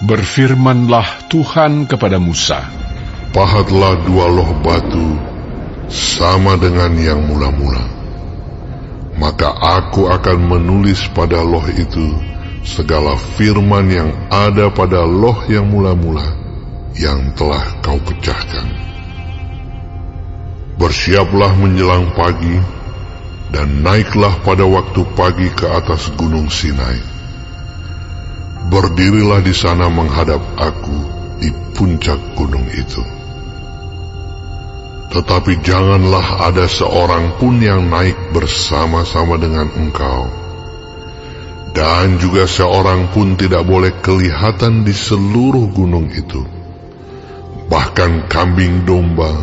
Berfirmanlah Tuhan kepada Musa, pahatlah 2 loh batu sama dengan yang mula-mula. Maka aku akan menulis pada loh itu segala firman yang ada pada loh yang mula-mula yang telah kau pecahkan. Bersiaplah menjelang pagi, dan naiklah pada waktu pagi ke atas gunung Sinai. Berdirilah di sana menghadap aku di puncak gunung itu. Tetapi janganlah ada seorang pun yang naik bersama-sama dengan engkau, dan juga seorang pun tidak boleh kelihatan di seluruh gunung itu. Bahkan kambing domba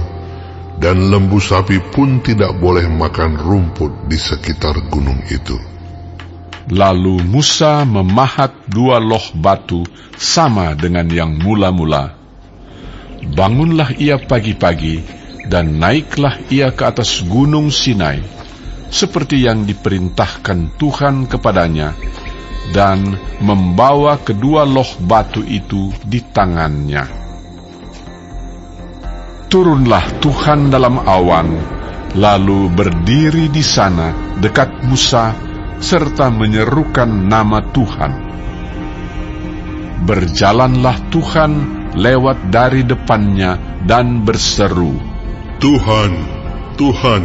dan lembu sapi pun tidak boleh makan rumput di sekitar gunung itu. Lalu Musa memahat 2 loh batu sama dengan yang mula-mula. Bangunlah ia pagi-pagi, dan naiklah ia ke atas gunung Sinai, seperti yang diperintahkan Tuhan kepadanya, dan membawa kedua loh batu itu di tangannya. Turunlah Tuhan dalam awan, lalu berdiri di sana dekat Musa, serta menyerukan nama Tuhan. Berjalanlah Tuhan lewat dari depannya dan berseru, Tuhan, Tuhan,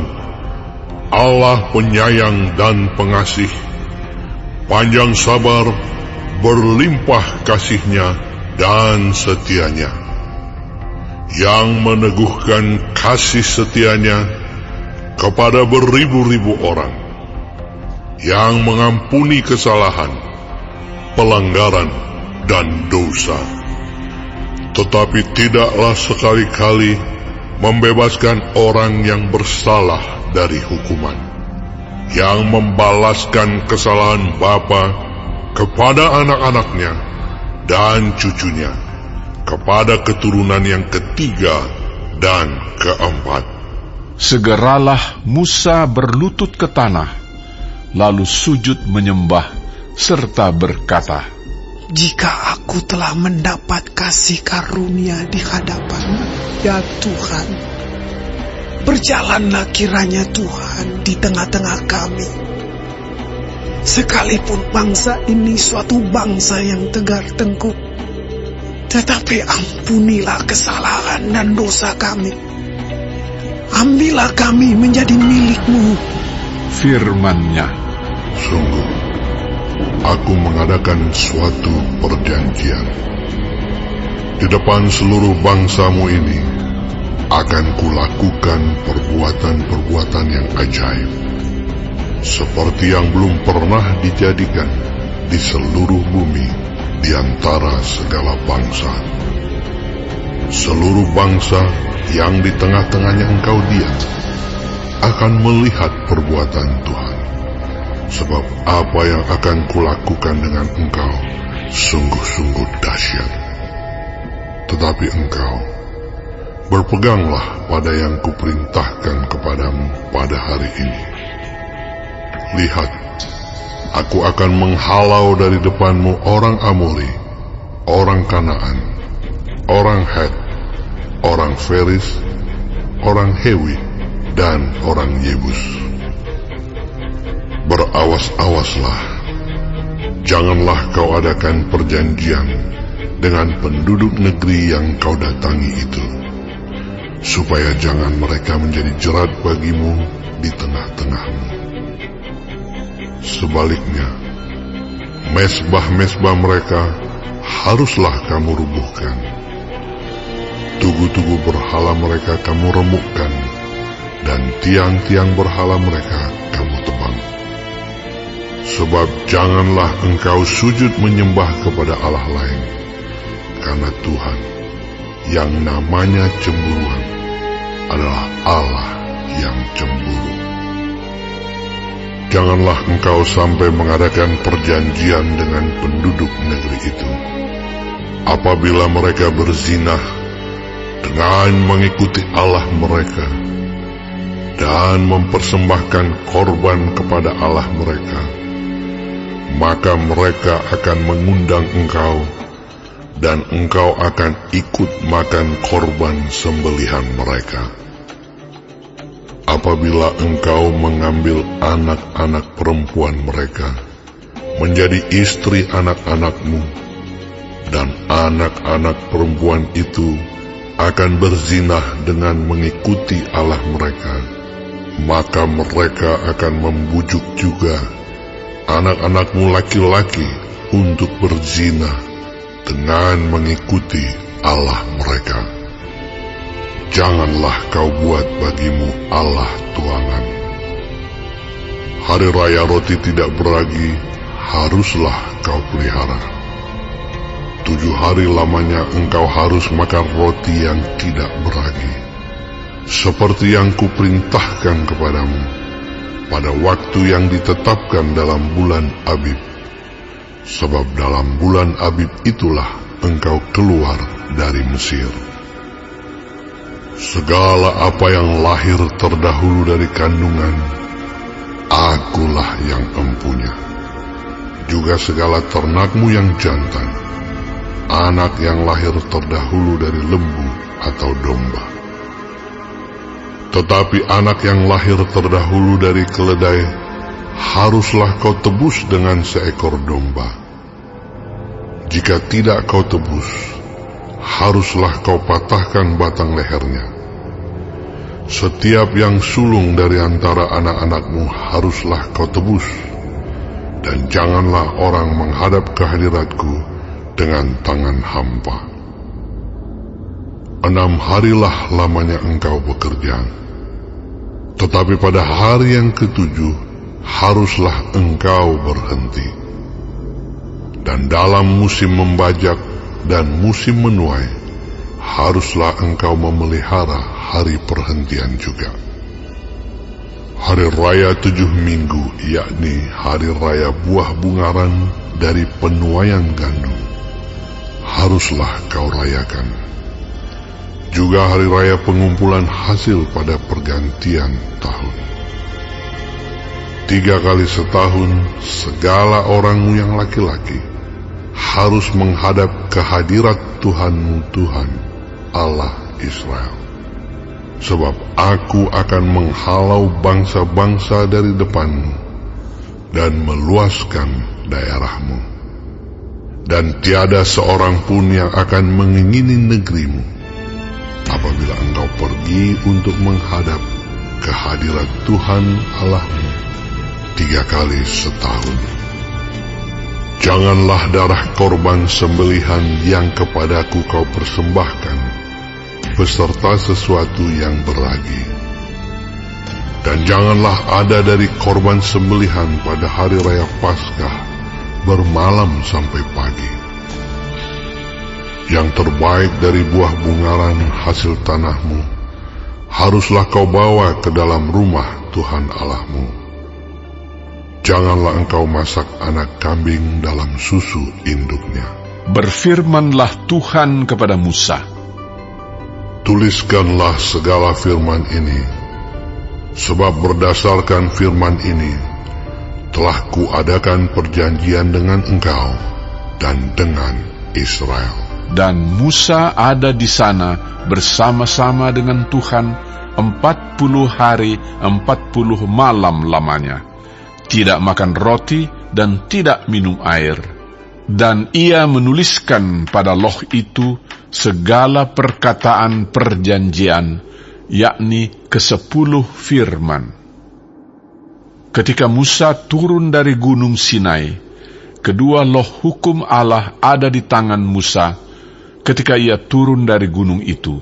Allah penyayang dan pengasih, panjang sabar, berlimpah kasih-Nya dan setia-Nya, yang meneguhkan kasih setia-Nya kepada beribu-ribu orang, yang mengampuni kesalahan, pelanggaran, dan dosa, tetapi tidaklah sekali-kali membebaskan orang yang bersalah dari hukuman, yang membalaskan kesalahan bapa kepada anak-anaknya dan cucunya, kepada keturunan yang ketiga dan keempat. Segeralah Musa berlutut ke tanah, lalu sujud menyembah, serta berkata, jika aku telah mendapat kasih karunia di hadapan-Mu, ya Tuhan, berjalanlah kiranya Tuhan di tengah-tengah kami. Sekalipun bangsa ini suatu bangsa yang tegar tengkuk, tetapi ampunilah kesalahan dan dosa kami. Ambillah kami menjadi milik-Mu. Firman-Nya, sungguh, aku mengadakan suatu perjanjian. Di depan seluruh bangsamu ini, akan kulakukan perbuatan-perbuatan yang ajaib, seperti yang belum pernah dijadikan di seluruh bumi di antara segala bangsa. Seluruh bangsa yang di tengah-tengahnya engkau diam akan melihat perbuatan Tuhan, sebab apa yang akan kulakukan dengan engkau sungguh-sungguh dahsyat. Tetapi engkau berpeganglah pada yang kuperintahkan kepadamu pada hari ini. Lihat, aku akan menghalau dari depanmu orang Amori, orang Kanaan, orang Het, orang Feris, orang Hewi, dan orang Yebus. Berawas-awaslah, janganlah kau adakan perjanjian dengan penduduk negeri yang kau datangi itu, supaya jangan mereka menjadi jerat bagimu di tengah-tengahmu. Sebaliknya, mesbah-mesbah mereka haruslah kamu rubuhkan. Tugu-tugu berhala mereka kamu remukkan, dan tiang-tiang berhala mereka kamu tebang. Sebab janganlah engkau sujud menyembah kepada Allah lain, karena Tuhan, yang namanya cemburuan, adalah Allah yang cemburu. Janganlah engkau sampai mengadakan perjanjian dengan penduduk negeri itu, apabila mereka berzinah dengan mengikuti Allah mereka, dan mempersembahkan korban kepada Allah mereka. Maka mereka akan mengundang engkau dan engkau akan ikut makan korban sembelihan mereka. Apabila engkau mengambil anak-anak perempuan mereka menjadi istri anak-anakmu, dan anak-anak perempuan itu akan berzinah dengan mengikuti Allah mereka, maka mereka akan membujuk juga anak-anakmu laki-laki untuk berzinah dengan mengikuti Allah mereka. Janganlah kau buat bagimu Allah tuangan. Hari raya roti tidak beragi haruslah kau pelihara. 7 hari lamanya engkau harus makan roti yang tidak beragi, seperti yang kuperintahkan kepadamu, pada waktu yang ditetapkan dalam bulan Abib. Sebab dalam bulan Abib itulah engkau keluar dari Mesir. Segala apa yang lahir terdahulu dari kandungan, akulah yang empunya. Juga segala ternakmu yang jantan, anak yang lahir terdahulu dari lembu atau domba. Tetapi anak yang lahir terdahulu dari keledai, haruslah kau tebus dengan seekor domba. Jika tidak kau tebus, haruslah kau patahkan batang lehernya. Setiap yang sulung dari antara anak-anakmu haruslah kau tebus, dan janganlah orang menghadap ke hadiratku dengan tangan hampa. 6 harilah lamanya engkau bekerja, tetapi pada hari yang ke-7 haruslah engkau berhenti. Dan dalam musim membajak dan musim menuai, haruslah engkau memelihara hari perhentian juga. Hari raya 7 minggu, yakni hari raya buah bungaran dari penuaian gandum, haruslah kau rayakan. Juga hari raya pengumpulan hasil pada pergantian tahun. 3 kali setahun, segala orangmu yang laki-laki harus menghadap ke hadirat Tuhanmu Tuhan, Allah Israel. Sebab aku akan menghalau bangsa-bangsa dari depanmu dan meluaskan daerahmu. Dan tiada seorang pun yang akan mengingini negerimu apabila engkau pergi untuk menghadap ke hadirat Tuhan Allahmu 3 kali setahun. Janganlah darah korban sembelihan yang kepadaku kau persembahkan beserta sesuatu yang beragi. Dan janganlah ada dari korban sembelihan pada hari raya Paskah bermalam sampai pagi. Yang terbaik dari buah bungaran hasil tanahmu haruslah kau bawa ke dalam rumah Tuhan Allahmu. Janganlah engkau masak anak kambing dalam susu induknya. Berfirmanlah Tuhan kepada Musa, tuliskanlah segala firman ini, sebab berdasarkan firman ini telah kuadakan perjanjian dengan engkau dan dengan Israel. Dan Musa ada di sana bersama-sama dengan Tuhan 40 hari 40 malam lamanya, tidak makan roti dan tidak minum air. Dan ia menuliskan pada loh itu segala perkataan perjanjian, yakni ke-10 firman. Ketika Musa turun dari gunung Sinai, kedua loh hukum Allah ada di tangan Musa ketika ia turun dari gunung itu.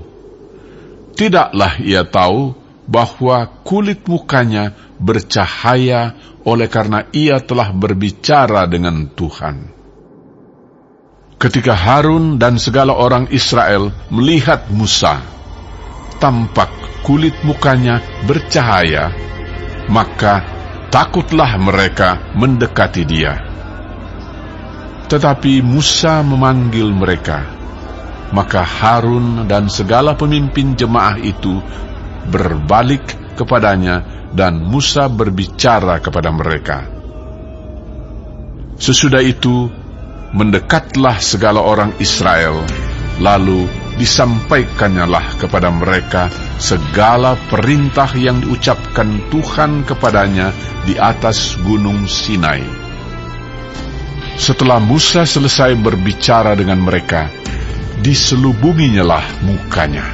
Tidaklah ia tahu bahwa kulit mukanya bercahaya oleh karena ia telah berbicara dengan Tuhan. Ketika Harun dan segala orang Israel melihat Musa, tampak kulit mukanya bercahaya, maka takutlah mereka mendekati dia. Tetapi Musa memanggil mereka, maka Harun dan segala pemimpin jemaah itu berbalik kepadanya dan Musa berbicara kepada mereka. Sesudah itu, mendekatlah segala orang Israel, lalu disampaikannyalah kepada mereka segala perintah yang diucapkan Tuhan kepadanya di atas gunung Sinai. Setelah Musa selesai berbicara dengan mereka, diselubunginyalah mukanya.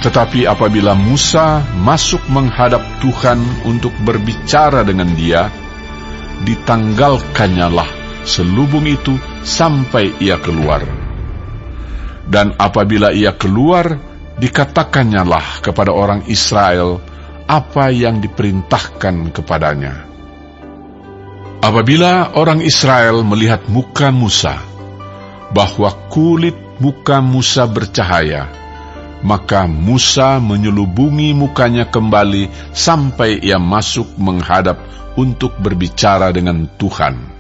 Tetapi apabila Musa masuk menghadap Tuhan untuk berbicara dengan dia, ditanggalkannyalah selubung itu sampai ia keluar. Dan apabila ia keluar, dikatakannyalah kepada orang Israel apa yang diperintahkan kepadanya. Apabila orang Israel melihat muka Musa, bahwa kulit muka Musa bercahaya, maka Musa menyelubungi mukanya kembali sampai ia masuk menghadap untuk berbicara dengan Tuhan.